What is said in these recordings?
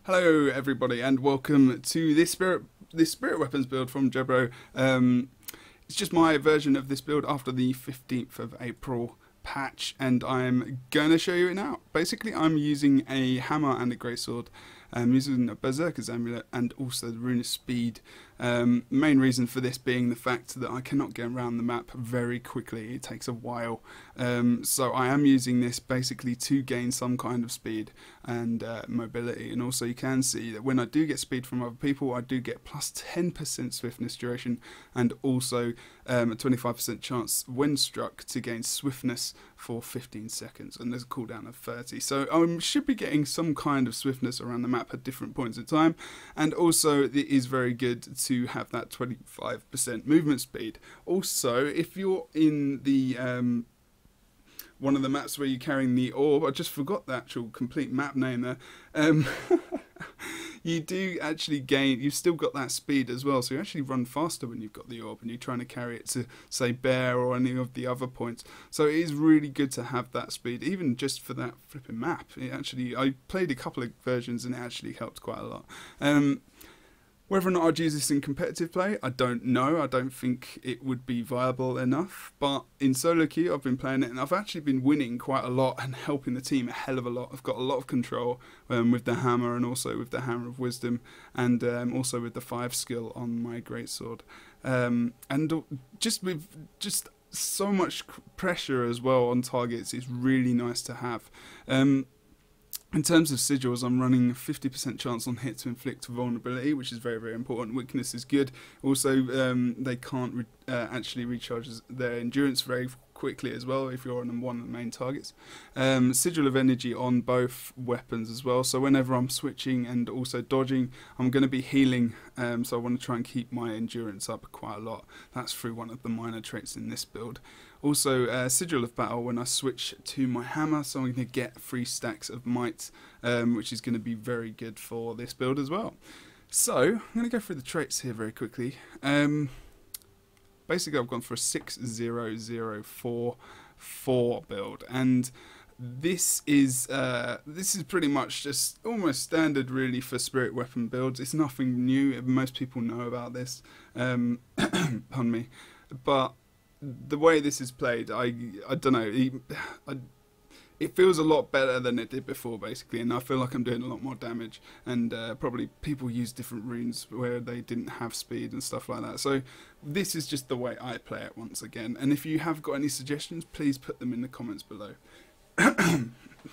Hello everybody and welcome to this spirit weapons build from Jebro. It's just my version of this build after the 15th of April patch, and I'm gonna show you it now. Basically I'm using a hammer and a greatsword. I'm using a berserker's amulet and also the rune of speed. Main reason for this being the fact that I cannot get around the map very quickly. It takes a while. So I am using this basically to gain some kind of speed and mobility. And also you can see that when I do get speed from other people, I do get plus 10% swiftness duration and also a 25% chance when struck to gain swiftness for 15 seconds. And there's a cooldown of 30. So I should be getting some kind of swiftness around the map at different points in time. And also it is very good to have that 25% movement speed. Also, if you're in the one of the maps where you're carrying the orb, I just forgot the actual complete map name there. You do actually gain, you've still got that speed as well, so you actually run faster when you've got the orb and you're trying to carry it to, say, bear or any of the other points. So it is really good to have that speed, even just for that flipping map. It actually, I played a couple of versions and it actually helped quite a lot. Whether or not I'd use this in competitive play, I don't know. I don't think it would be viable enough. But in solo queue, I've been playing it and I've actually been winning quite a lot and helping the team a hell of a lot. I've got a lot of control with the hammer and also with the hammer of wisdom and also with the 5 skill on my greatsword. And just with so much pressure as well on targets, it's really nice to have. In terms of sigils, I'm running a 50% chance on hit to inflict vulnerability, which is very, very important. Weakness is good. Also, they can't actually recharge their endurance very quickly as well if you're on one of the main targets. Sigil of energy on both weapons as well. So whenever I'm switching and also dodging, I'm going to be healing. So I want to try and keep my endurance up quite a lot. That's through one of the minor traits in this build. Also, Sigil of Battle when I switch to my hammer, so I'm going to get 3 stacks of might, which is going to be very good for this build as well. So, I'm going to go through the traits here very quickly. Basically, I've gone for a 6-0-0-4-4 build, and this is pretty much just almost standard really for spirit weapon builds. It's nothing new. Most people know about this. Pardon me, but the way this is played, I don't know, it feels a lot better than it did before, basically, and I feel like I'm doing a lot more damage, and probably people use different runes where they didn't have speed and stuff like that. So this is just the way I play it once again, and if you have got any suggestions, please put them in the comments below.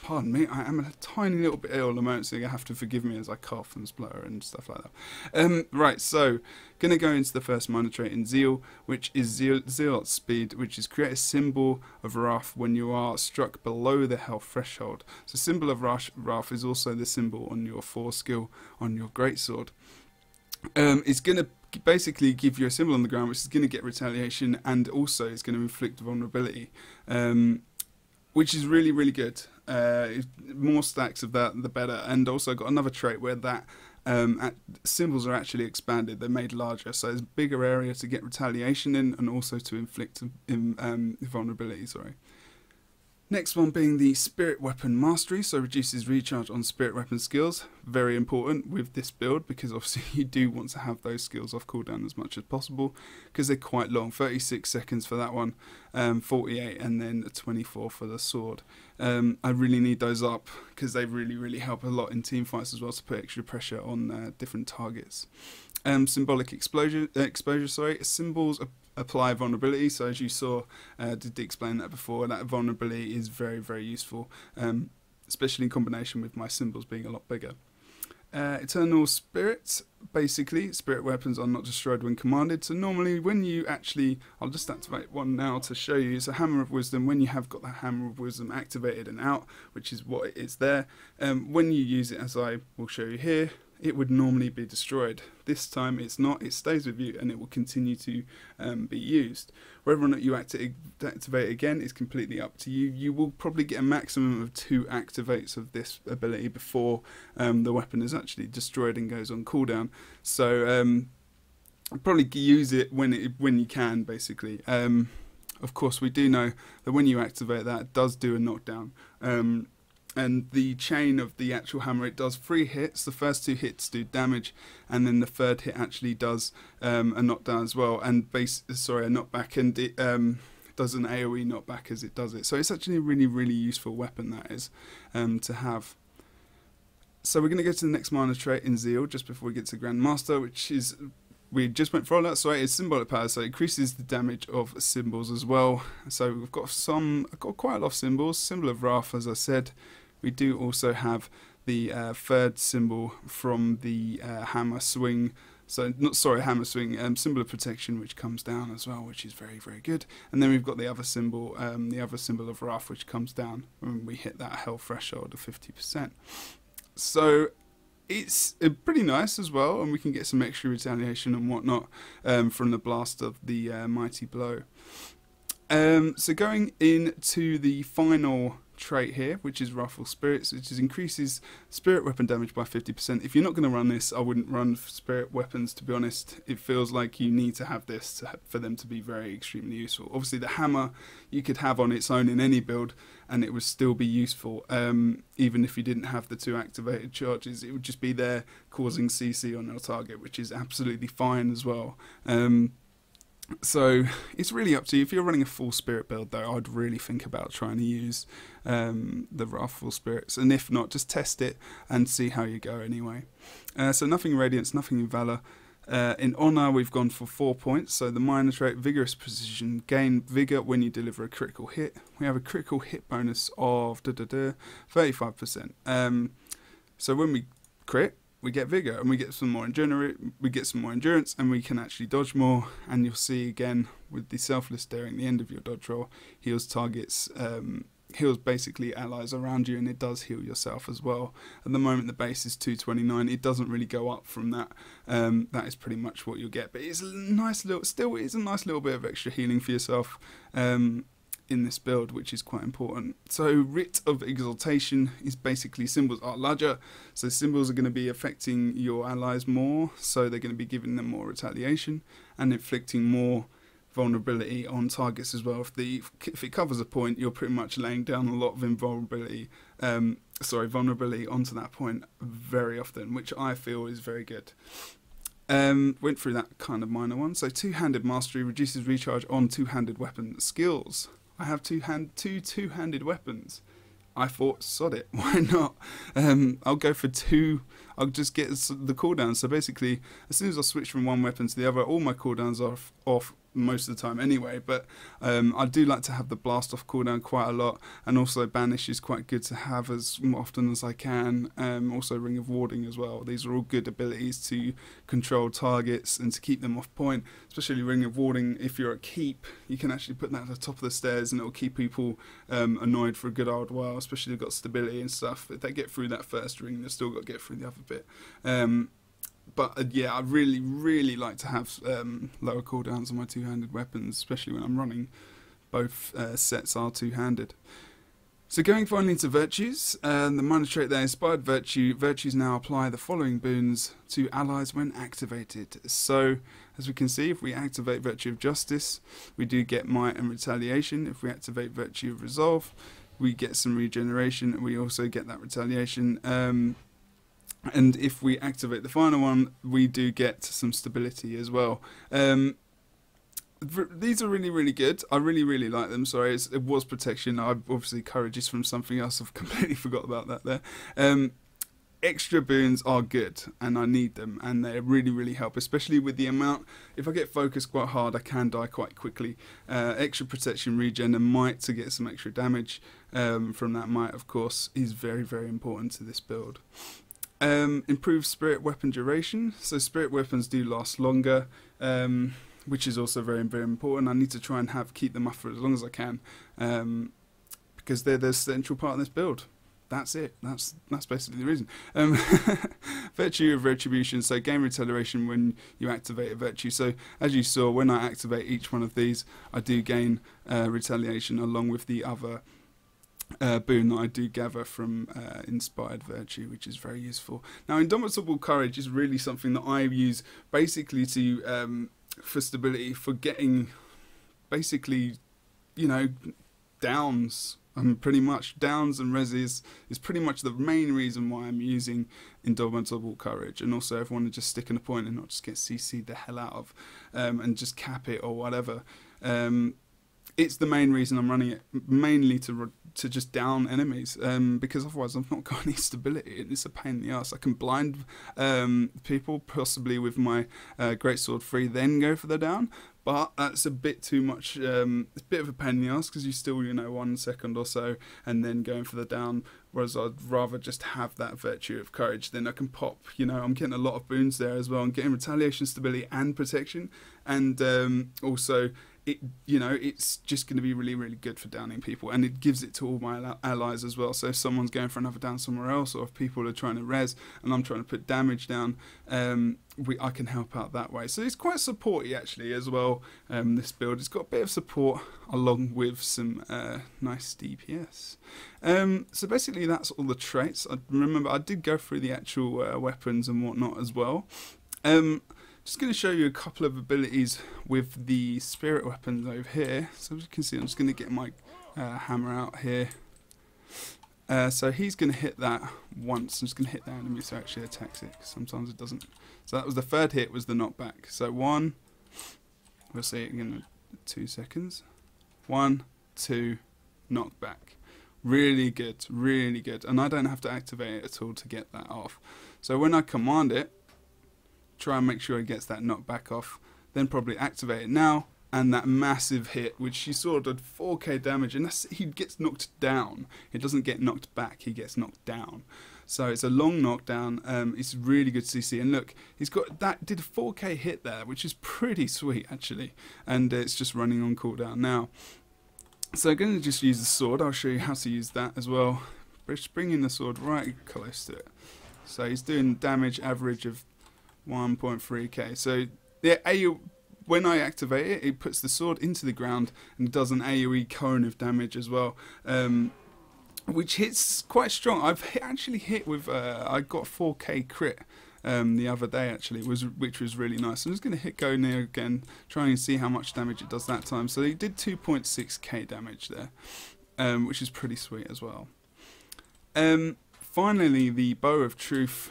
Pardon me, I am a tiny little bit ill at the moment, so you have to forgive me as I cough and splutter and stuff like that. Right, so, going to go into the first minor trait in Zeal, which is Zealot's Speed, which is create a symbol of wrath when you are struck below the health threshold. So symbol of wrath is also the symbol on your 4 skill on your greatsword. It's going to basically give you a symbol on the ground, which is going to get retaliation, and also it's going to inflict vulnerability. Which is really, really good. More stacks of that, the better. And also got another trait where that symbols are actually expanded. They're made larger, so there's a bigger area to get retaliation in, and also to inflict vulnerability. Sorry. Next one being the Spirit Weapon Mastery, so reduces recharge on Spirit Weapon skills. Very important with this build, because obviously you do want to have those skills off cooldown as much as possible, because they're quite long. 36 seconds for that one, 48 and then 24 for the sword. I really need those up, because they really, really help a lot in team fights as well, to put extra pressure on different targets. Symbolic exposure, symbols apply vulnerability, so as you saw, did explain that before, that vulnerability is very, very useful, especially in combination with my symbols being a lot bigger. Eternal Spirits, basically, spirit weapons are not destroyed when commanded, so normally when you actually, I'll just activate one now to show you, it's a Hammer of Wisdom. When you have got the Hammer of Wisdom activated and out, which is what it is there, when you use it, as I will show you here, it would normally be destroyed. This time it's not, it stays with you and it will continue to be used. Whether or not you activate it again is completely up to you. You will probably get a maximum of 2 activates of this ability before the weapon is actually destroyed and goes on cooldown. So probably use it when you can, basically. Of course, we do know that when you activate that, it does do a knockdown. And the chain of the actual hammer, it does 3 hits. The first 2 hits do damage, and then the third hit actually does a knockdown as well, and a knockback, and it does an AoE knockback as it does it. So it's actually a really, really useful weapon, that is, to have. So we're going to go to the next minor trait in Zeal, just before we get to Grandmaster, which is, we just went for all that, so it's symbolic power, so it increases the damage of symbols as well. So we've got quite a lot of symbols. Symbol of Wrath, as I said. We do also have the third symbol from the hammer swing. Hammer swing, symbol of protection, which comes down as well, which is very, very good. And then we've got the other symbol of Wrath, which comes down when we hit that hell threshold of 50%. So it's pretty nice as well, and we can get some extra retaliation and whatnot from the blast of the mighty blow. So going into the final trait here, which is Wrathful Spirits, which increases spirit weapon damage by 50%. If you're not going to run this, I wouldn't run spirit weapons, to be honest. It feels like you need to have this for them to be very extremely useful. Obviously the hammer you could have on its own in any build and it would still be useful, even if you didn't have the 2 activated charges. It would just be there causing CC on your target, which is absolutely fine as well. So it's really up to you. If you're running a full spirit build, though, I'd really think about trying to use the Wrathful Spirits, and if not, just test it and see how you go anyway. So nothing in Radiance, nothing in Valor. In Honour, we've gone for 4 points. So the minor trait, Vigorous Precision, gain Vigour when you deliver a critical hit. We have a critical hit bonus of 35%. So when we crit, we get Vigour, and we get some more endurance, and we can actually dodge more. And you'll see again with the Selfless Daring, the end of your dodge roll heals targets, heals basically allies around you, and it does heal yourself as well. At the moment the base is 229. It doesn't really go up from that. That is pretty much what you'll get, but it's a nice little bit of extra healing for yourself in this build, which is quite important. So Writ of Exaltation is basically symbols are larger, so symbols are going to be affecting your allies more, so they're going to be giving them more retaliation and inflicting more vulnerability on targets as well. If it covers a point, you're pretty much laying down a lot of vulnerability onto that point very often, which I feel is very good. Went through that kind of minor one. So Two-Handed Mastery reduces recharge on two-handed weapon skills. I have two two-handed weapons. I thought, sod it, why not? I'll go for 2. I'll just get the cooldown. So basically, as soon as I switch from one weapon to the other, all my cooldowns are off most of the time anyway, but I do like to have the blast off cooldown quite a lot, and also banish is quite good to have as often as I can. Also ring of warding as well. These are all good abilities to control targets and to keep them off point, especially ring of warding. If you're at keep, you can actually put that at the top of the stairs and it will keep people annoyed for a good old while, especially if they've got stability and stuff. If they get through that first ring, they've still got to get through the other bit. But yeah, I really, really like to have lower cooldowns on my two-handed weapons, especially when I'm running both sets are two-handed. So going finally into virtues, the minor trait there, Inspired Virtue. Virtues now apply the following boons to allies when activated. So as we can see, if we activate Virtue of Justice, we do get Might and Retaliation. If we activate Virtue of Resolve, we get some regeneration, and we also get that retaliation. And if we activate the final one, we do get some stability as well. These are really, really good. I really, really like them. Sorry, it was protection. Obviously, courage is from something else. I've completely forgot about that there. Extra boons are good, and I need them, and they really, really help, especially with the amount. If I get focused quite hard, I can die quite quickly. Extra protection, regen, and might to get some extra damage from that might, of course, is very, very important to this build. Improved spirit weapon duration. So spirit weapons do last longer, which is also very, very important. I need to try and keep them up for as long as I can, because they're the central part of this build. That's it. That's basically the reason. Virtue of Retribution. So gain retaliation when you activate a virtue. So as you saw, when I activate each one of these, I do gain retaliation along with the other boon that I do gather from Inspired Virtue, which is very useful. Now, Indomitable Courage is really something that I use basically to for stability, for getting basically, downs. Pretty much downs and reses is pretty much the main reason why I'm using Indomitable Courage, and also if I want to just stick in a point and not just get CC'd the hell out of, and just cap it or whatever. It's the main reason I'm running it, mainly to just down enemies, because otherwise I've not got any stability. It's a pain in the ass. I can blind people, possibly with my Greatsword free, then go for the down, but that's a bit too much. It's a bit of a pain in the ass because you still, 1 second or so, and then going for the down. Whereas I'd rather just have that virtue of courage. Then I can pop. I'm getting a lot of boons there as well. I'm getting retaliation, stability, and protection, and also. It's just going to be really, really good for downing people, and it gives it to all my allies as well. So if someone's going for another down somewhere else, or if people are trying to res and I'm trying to put damage down, I can help out that way. So it's quite supporty actually as well. This build, it's got a bit of support along with some nice DPS. So basically that's all the traits. I remember I did go through the actual weapons and whatnot as well. Just going to show you a couple of abilities with the spirit weapons over here. So as you can see, I'm just going to get my hammer out here. So he's going to hit that once. I'm just going to hit the enemy so it actually attacks it. Sometimes it doesn't. So that was the third hit, was the knockback. So 1, we'll see it again in 2 seconds. 1, 2, knockback. Really good, really good. And I don't have to activate it at all to get that off. So when I command it, try and make sure it gets that knockback off, then probably activate it now, and that massive hit, which you saw did 4k damage, and he gets knocked down. He doesn't get knocked back, he gets knocked down. So it's a long knockdown. It's really good CC, and look, he's got that, did a 4k hit there, which is pretty sweet actually, and it's just running on cooldown now. So I'm going to just use the sword. I'll show you how to use that as well. Just bringing the sword right close to it. So he's doing damage average of 1.3k. So the when I activate it, it puts the sword into the ground and does an AoE cone of damage as well, which hits quite strong. I've actually hit with I got 4k crit the other day actually, which was really nice. I'm just going to hit go near again, trying to see how much damage it does that time. So it did 2.6k damage there, which is pretty sweet as well. Finally, the Bow of Truth.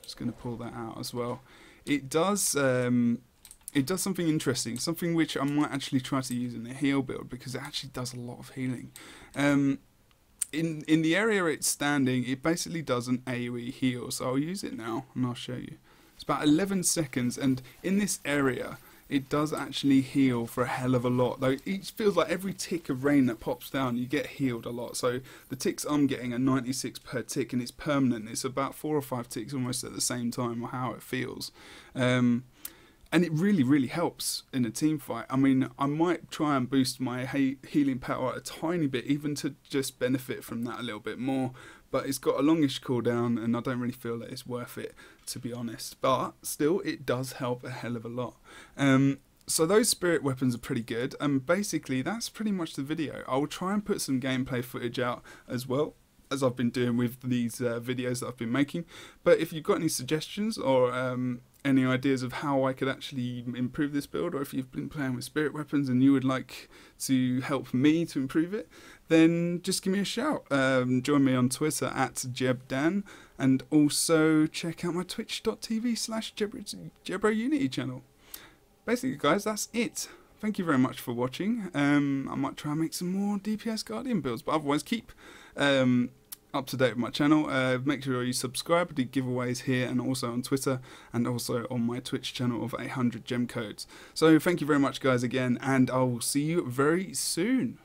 Just going to pull that out as well. It does something interesting, something which I might actually try to use in the heal build, because it actually does a lot of healing. In the area it's standing, it basically does an AoE heal. So I'll use it now and I'll show you. It's about 11 seconds, and in this area it does actually heal for a hell of a lot. Though it feels like every tick of rain that pops down, you get healed a lot. So the ticks I'm getting are 96 per tick, and it's permanent. It's about 4 or 5 ticks almost at the same time, or how it feels. And it really, really helps in a team fight. I mean, I might try and boost my healing power a tiny bit, even to just benefit from that a little bit more. But it's got a longish cooldown, and I don't really feel that it's worth it, to be honest. But still, it does help a hell of a lot. So those spirit weapons are pretty good, and basically that's pretty much the video. I will try and put some gameplay footage out as well, as I've been doing with these videos that I've been making. But if you've got any suggestions or any ideas of how I could actually improve this build, or if you've been playing with spirit weapons and you would like to help me to improve it, then just give me a shout. Join me on Twitter at JebDan, and also check out my twitch.tv/JebroUnity channel. Basically guys, that's it. Thank you very much for watching. I might try and make some more DPS Guardian builds, but otherwise keep up to date with my channel. Make sure you subscribe. I do giveaways here and also on Twitter, and also on my Twitch channel of 800 gem codes. So thank you very much guys again, and I will see you very soon.